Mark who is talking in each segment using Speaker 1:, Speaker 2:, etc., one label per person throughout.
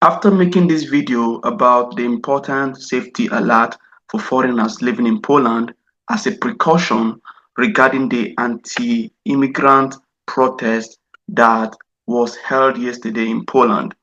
Speaker 1: After making this video about the important safety alert for foreigners living in Poland as a precaution regarding the anti-immigrant protest that was held yesterday in Poland,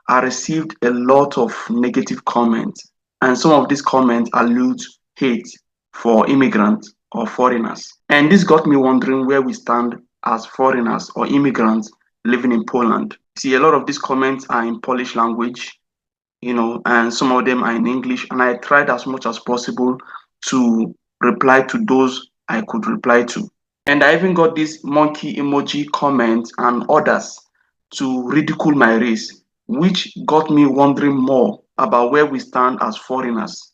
Speaker 1: I received a lot of negative comments, and some of these comments allude hate for immigrants or foreigners. And this got me wondering where we stand as foreigners or immigrants living in Poland. See, a lot of these comments are in Polish language, and some of them are in English. And I tried as much as possible to reply to those I could reply to. And I even got this monkey emoji comment and others to ridicule my race, which got me wondering more about where we stand as foreigners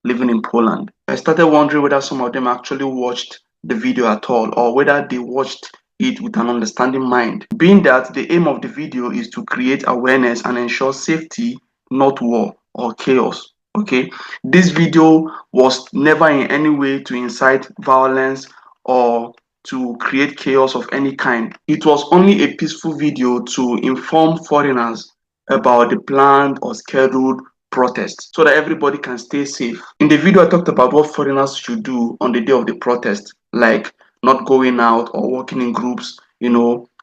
Speaker 1: living in Poland. I started wondering whether some of them actually watched the video at all, or whether they watched it with an understanding mind. Being that the aim of the video is to create awareness and ensure safety, not war or chaos. Okay, this video was never in any way to incite violence or to create chaos of any kind. It was only a peaceful video to inform foreigners about the planned or scheduled protest so that everybody can stay safe. In the video, I talked about what foreigners should do on the day of the protest, like not going out or working in groups,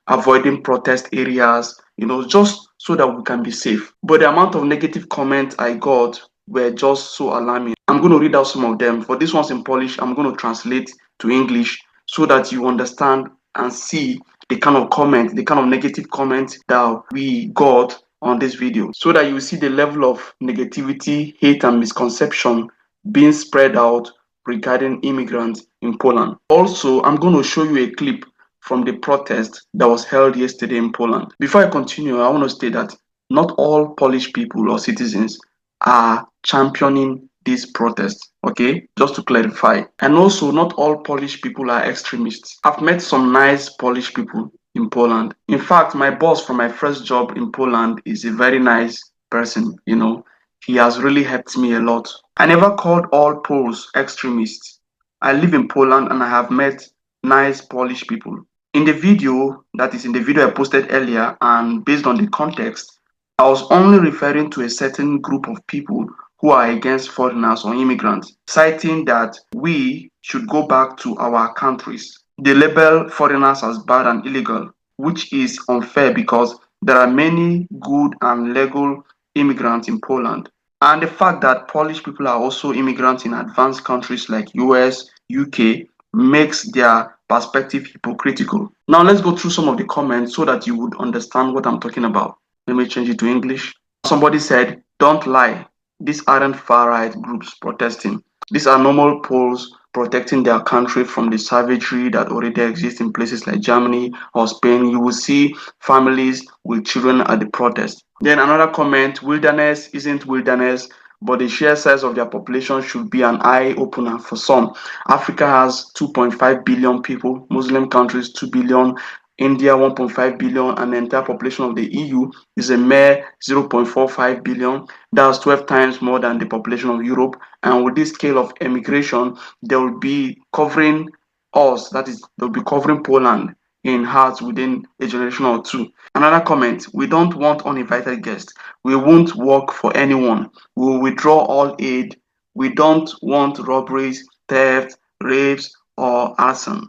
Speaker 1: avoiding protest areas, just so that we can be safe. But the amount of negative comments I got were just so alarming. I'm going to read out some of them. For this one's in Polish, I'm going to translate to English so that you understand and see the kind of comment, the kind of negative comments that we got on this video, so that you see the level of negativity, hate, and misconception being spread out regarding immigrants in Poland. Also, I'm going to show you a clip from the protest that was held yesterday in Poland. Before I continue, I want to state that not all Polish people or citizens are championing this protest, okay? Just to clarify. And also, not all Polish people are extremists. I've met some nice Polish people in Poland. In fact, my boss from my first job in Poland is a very nice person, He has really helped me a lot. I never called all Poles extremists. I live in Poland and I have met nice Polish people. In the video, that is in the video I posted earlier, and based on the context, I was only referring to a certain group of people who are against foreigners or immigrants, citing that we should go back to our countries. They label foreigners as bad and illegal, which is unfair because there are many good and legal immigrants in Poland. And the fact that Polish people are also immigrants in advanced countries like US, UK makes their perspective hypocritical. Now let's go through some of the comments so that you would understand what I'm talking about. Let me change it to English. Somebody said, "Don't lie. These aren't far-right groups protesting. These are normal Poles protecting their country from the savagery that already exists in places like Germany or Spain. You will see families with children at the protest." Then another comment, "Wilderness isn't wilderness, but the sheer size of their population should be an eye-opener for some. Africa has 2.5 billion people, Muslim countries 2 billion, India 1.5 billion, and the entire population of the EU is a mere 0.45 billion. That's 12 times more than the population of Europe. And with this scale of emigration, they will be covering us, that is, they'll be covering Poland in hearts within a generation or two." Another comment, "We don't want uninvited guests. We won't work for anyone. We will withdraw all aid. We don't want robberies, theft, rapes, or arson.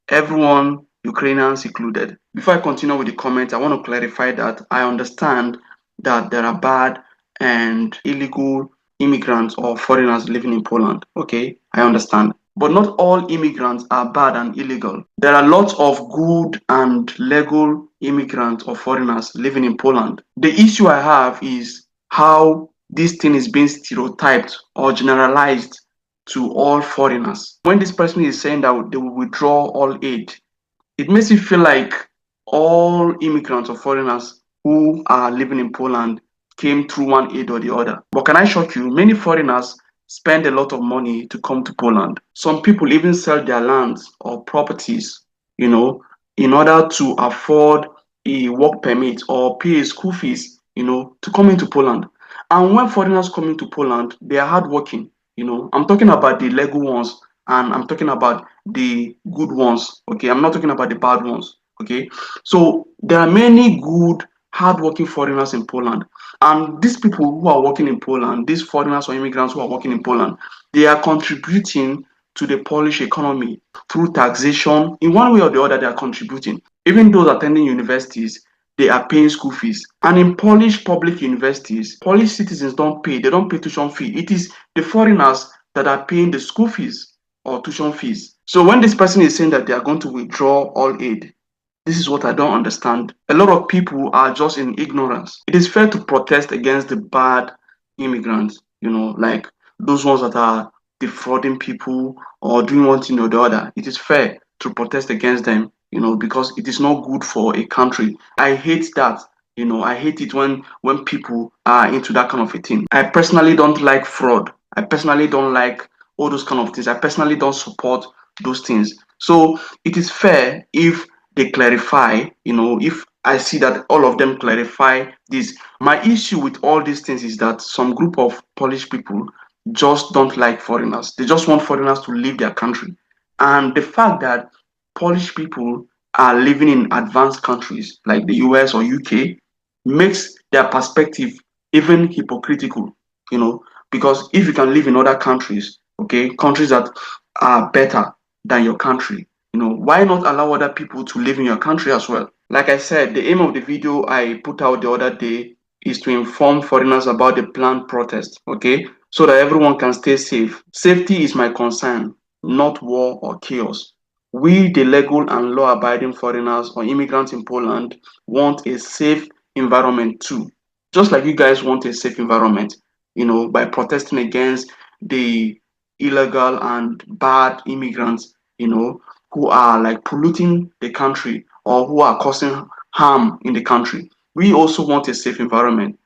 Speaker 1: Everyone, Ukrainians included." Before I continue with the comment, I want to clarify that I understand that there are bad and illegal immigrants or foreigners living in Poland. Okay, I understand. But not all immigrants are bad and illegal. There are lots of good and legal immigrants or foreigners living in Poland. The issue I have is how this thing is being stereotyped or generalized to all foreigners. When this person is saying that they will withdraw all aid, it makes it feel like all immigrants or foreigners who are living in Poland came through one aid or the other. But can I shock you? Many foreigners spend a lot of money to come to Poland. Some people even sell their lands or properties, in order to afford a work permit or pay school fees, to come into Poland. And when foreigners come into Poland, they are hardworking. I'm talking about the legal ones and I'm talking about the good ones. Okay, I'm not talking about the bad ones. Okay, so there are many good, hardworking foreigners in Poland. And these people who are working in Poland, these foreigners or immigrants who are working in Poland, they are contributing to the Polish economy through taxation. In one way or the other, they are contributing. Even those attending universities, they are paying school fees. And in Polish public universities, Polish citizens don't pay. They don't pay tuition fee. It is the foreigners that are paying the school fees or tuition fees. So when this person is saying that they are going to withdraw all aid, this is what I don't understand. A lot of people are just in ignorance. It is fair to protest against the bad immigrants, like those ones that are defrauding people or doing one thing or the other. It is fair to protest against them, because it is not good for a country. I hate that. I hate it when people are into that kind of a thing. I personally don't like fraud. I personally don't like all those kind of things. I personally don't support those things. So it is fair if they clarify, if I see that all of them clarify this. My issue with all these things is that some group of Polish people just don't like foreigners. They just want foreigners to leave their country. And the fact that Polish people are living in advanced countries like the US or UK makes their perspective even hypocritical, because if you can live in other countries, okay, countries that are better than your country, why not allow other people to live in your country as well? Like I said, the aim of the video I put out the other day is to inform foreigners about the planned protest, okay, so that everyone can stay safe. Safety is my concern, not war or chaos. We, the legal and law-abiding foreigners or immigrants in Poland, want a safe environment too. Just like you guys want a safe environment, by protesting against the illegal and bad immigrants, who are like polluting the country or who are causing harm in the country. We also want a safe environment,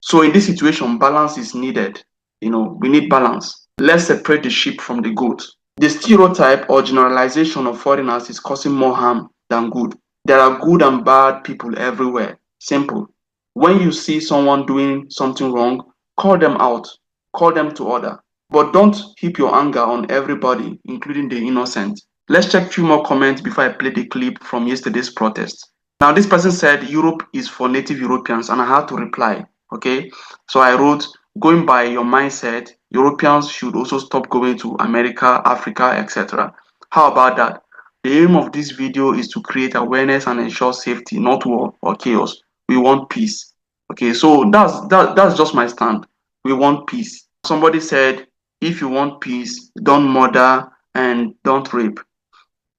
Speaker 1: So in this situation, balance is needed. We need balance. Let's separate the sheep from the goat. The stereotype or generalization of foreigners is causing more harm than good. There are good and bad people everywhere. Simple. When you see someone doing something wrong, call them out, call them to order. But don't heap your anger on everybody, including the innocent. Let's check a few more comments before I play the clip from yesterday's protest. Now, this person said Europe is for native Europeans, and I had to reply. Okay, so I wrote, going by your mindset, Europeans should also stop going to America, Africa, etc. How about that? The aim of this video is to create awareness and ensure safety, not war or chaos. We want peace. Okay, so that's just my stand. We want peace. Somebody said, if you want peace, don't murder and don't rape.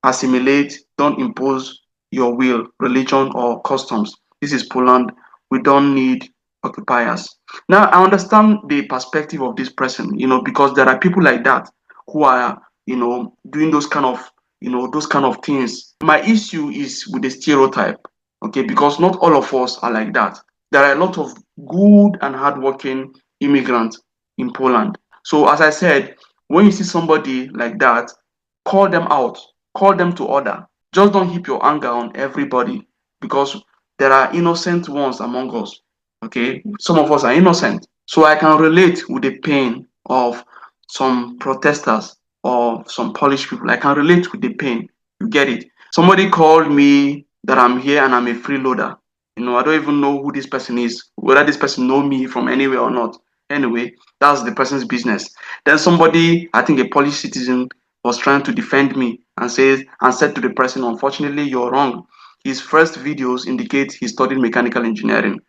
Speaker 1: Assimilate, don't impose your will, religion, or customs. This is Poland. We don't need occupiers. Now, I understand the perspective of this person, because there are people like that who are, doing those kind of, those kind of things. My issue is with the stereotype, okay, because not all of us are like that. There are a lot of good and hardworking immigrants in Poland. So, as I said, when you see somebody like that, call them out, call them to order. Just don't heap your anger on everybody, because there are innocent ones among us. Okay, some of us are innocent. So I can relate with the pain of some protesters or some Polish people. I can relate with the pain. You get it? Somebody called me that I'm here and I'm a freeloader. I don't even know who this person is, whether this person know me from anywhere or not. Anyway, that's the person's business. Then somebody, I think a Polish citizen, was trying to defend me and said to the person, unfortunately, you're wrong. His first videos indicate he studied mechanical engineering.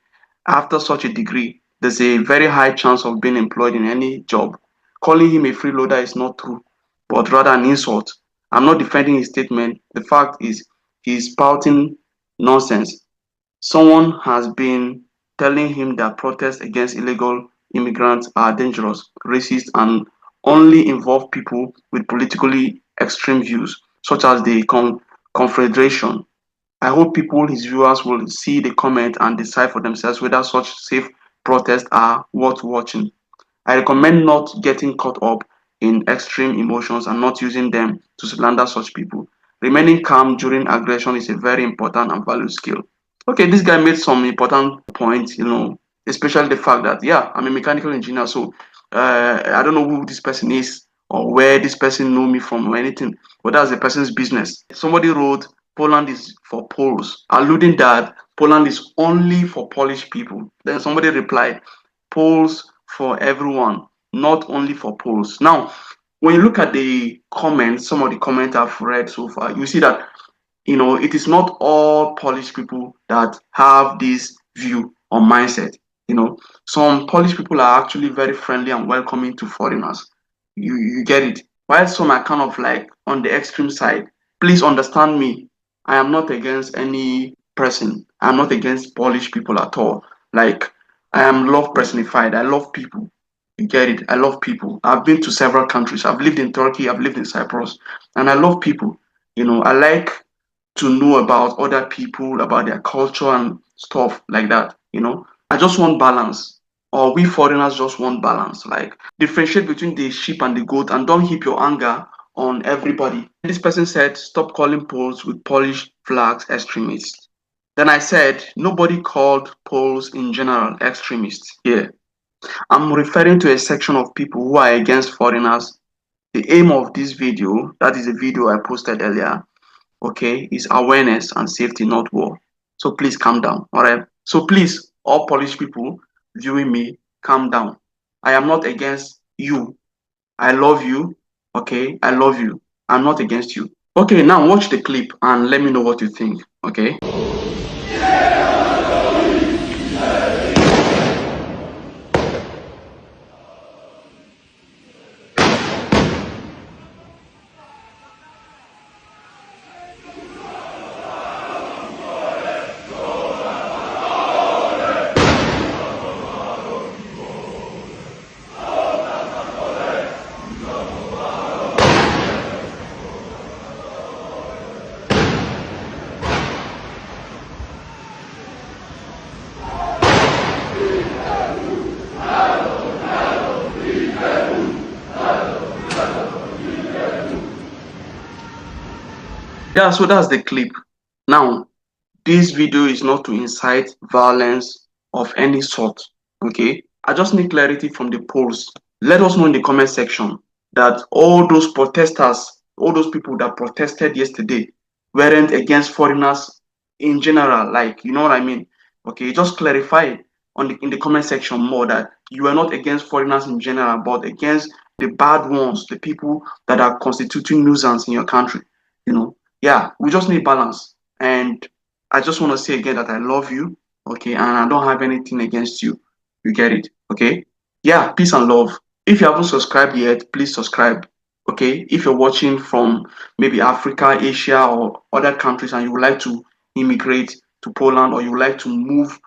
Speaker 1: After such a degree, there's a very high chance of being employed in any job. Calling him a freeloader is not true, but rather an insult. I'm not defending his statement. The fact is, he's spouting nonsense. Someone has been telling him that protests against illegal immigrants are dangerous, racist, and only involve people with politically extreme views, such as the Confederation. I hope people, his viewers, will see the comment and decide for themselves whether such safe protests are worth watching. I recommend not getting caught up in extreme emotions and not using them to slander such people. Remaining calm during aggression is a very important and valued skill. Okay, this guy made some important points, especially the fact that, yeah, I'm a mechanical engineer, so I don't know who this person is or where this person know me from or anything, but that's the person's business. Somebody wrote, Poland is for Poles, alluding that Poland is only for Polish people. Then somebody replied, Poles for everyone, not only for Poles. Now, when you look at the comments, some of the comments I've read so far, you see that it is not all Polish people that have this view or mindset. Some Polish people are actually very friendly and welcoming to foreigners. You get it. While some are kind of like on the extreme side. Please understand me. I am not against any person. I'm not against Polish people at all. Like, I am love personified. I love people. You get it. I love people. I've been to several countries. I've lived in Turkey. I've lived in Cyprus, and I love people. I like to know about other people, about their culture and stuff like that. I just want balance. Or we foreigners just want balance. Like, differentiate between the sheep and the goat and don't heap your anger on everybody. This person said, stop calling Poles with Polish flags extremists. Then I said, nobody called Poles in general extremists here. I'm referring to a section of people who are against foreigners. The aim of this video, that is a video I posted earlier, okay, is awareness and safety, not war. So please calm down. All right. So please, all Polish people viewing me, calm down. I am not against you. I love you. Okay. I love you. I'm not against you. Okay. Now watch the clip and let me know what you think. Okay. Yeah, so that's the clip. Now, this video is not to incite violence of any sort, okay? I just need clarity from the polls. Let us know in the comment section that all those protesters, all those people that protested yesterday weren't against foreigners in general, like, you know what I mean? Okay, just clarify in the comment section more that you are not against foreigners in general, but against the bad ones, the people that are constituting nuisance in your country, Yeah, we just need balance. And I just want to say again that I love you, okay, and I don't have anything against you. You get it, okay? Yeah, peace and love. If you haven't subscribed yet, please subscribe, okay? If you're watching from maybe Africa, Asia, or other countries and you would like to immigrate to Poland or you would like to move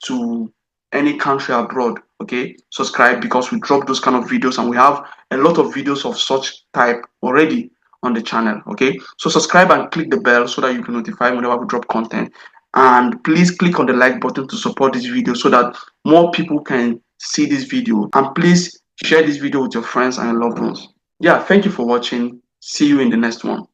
Speaker 1: to any country abroad, okay, subscribe because we drop those kind of videos and we have a lot of videos of such type already on the channel. Okay, so subscribe and click the bell so that you can notify whenever we drop content, and please click on the like button to support this video so that more people can see this video, and please share this video with your friends and your loved ones. Yeah, thank you for watching. See you in the next one.